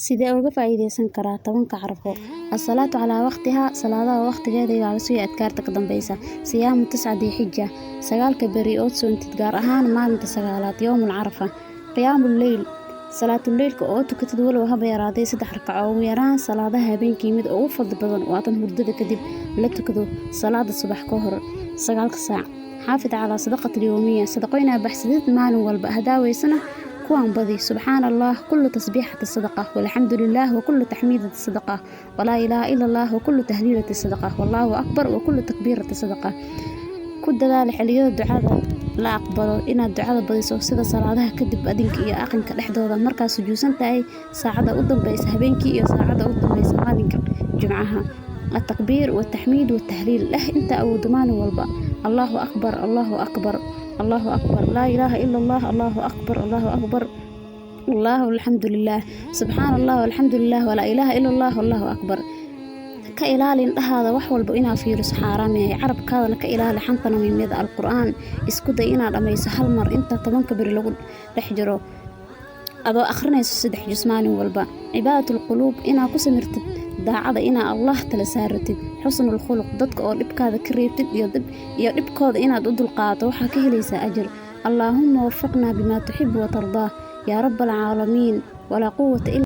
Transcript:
Sidee uga faa'iideysan karaa tobanka carafo? As-salaatu calaa waqtihaa, salaadaha waqtigeeda iyo calisyo adkaarta ka dambeysa. Siyaamu 9 Xija, sagaalka beri oo soontid gaar ahaan maalinta sagaalaad yawmul carafa. Qiyaamul leyl, salaatul leylka oo tukatid walow haba yaraatee 3 rakaco ugu yaraan salaadaha habeenkii mid ugu fadli badan waatan hurdada kadib la tukado salaada subax ka hor 9 saac. Xaafid calaa sadaqatul yawmiyya, sadaqooyina baxsadid maalin walba hadaaweysana كوان بذي سبحان الله كل تسبيحة الصدقة والحمد لله وكل تحميدة الصدقة ولا إله إلا الله وكل تهليلة الصدقة والله أكبر وكل تكبيرة الصدقة كل ذلك حلية الدعاء لا أقبل إن الدعاء بذي سيدة صلاة كدب أدينك يا أخي كالإحدى مركز سجوسن تاي ساعة قدام بيس هبينك يا ساعة قدام بيس مالك جمعها التكبير والتحميد والتهليل له أنت أو ضمان والباء الله أكبر الله أكبر الله أكبر لا إله إلا الله الله أكبر الله أكبر الله والحمد لله سبحان الله والحمد لله ولا إله إلا الله والله أكبر كإلال هذا وحول بإنا في رس حرامي عرب كذا كإلال حنطنا من مذا القرآن اسكت إنا لما يسهل مر أنت طبعا كبر لقول رحجرو أبو آخرنا يسدح جسماني والباء عبادة القلوب إنا قسمرت daacada inaa Allah tala saaratid xusnul khuluq dadka oo dhibkaada ka reebtid iyo dhibkooda inaad u dulqaato waxa ka helaysaa ajir Allahumma wafiqna bima tuhibbu wa tardaa ya rabbal alamin wala quwwata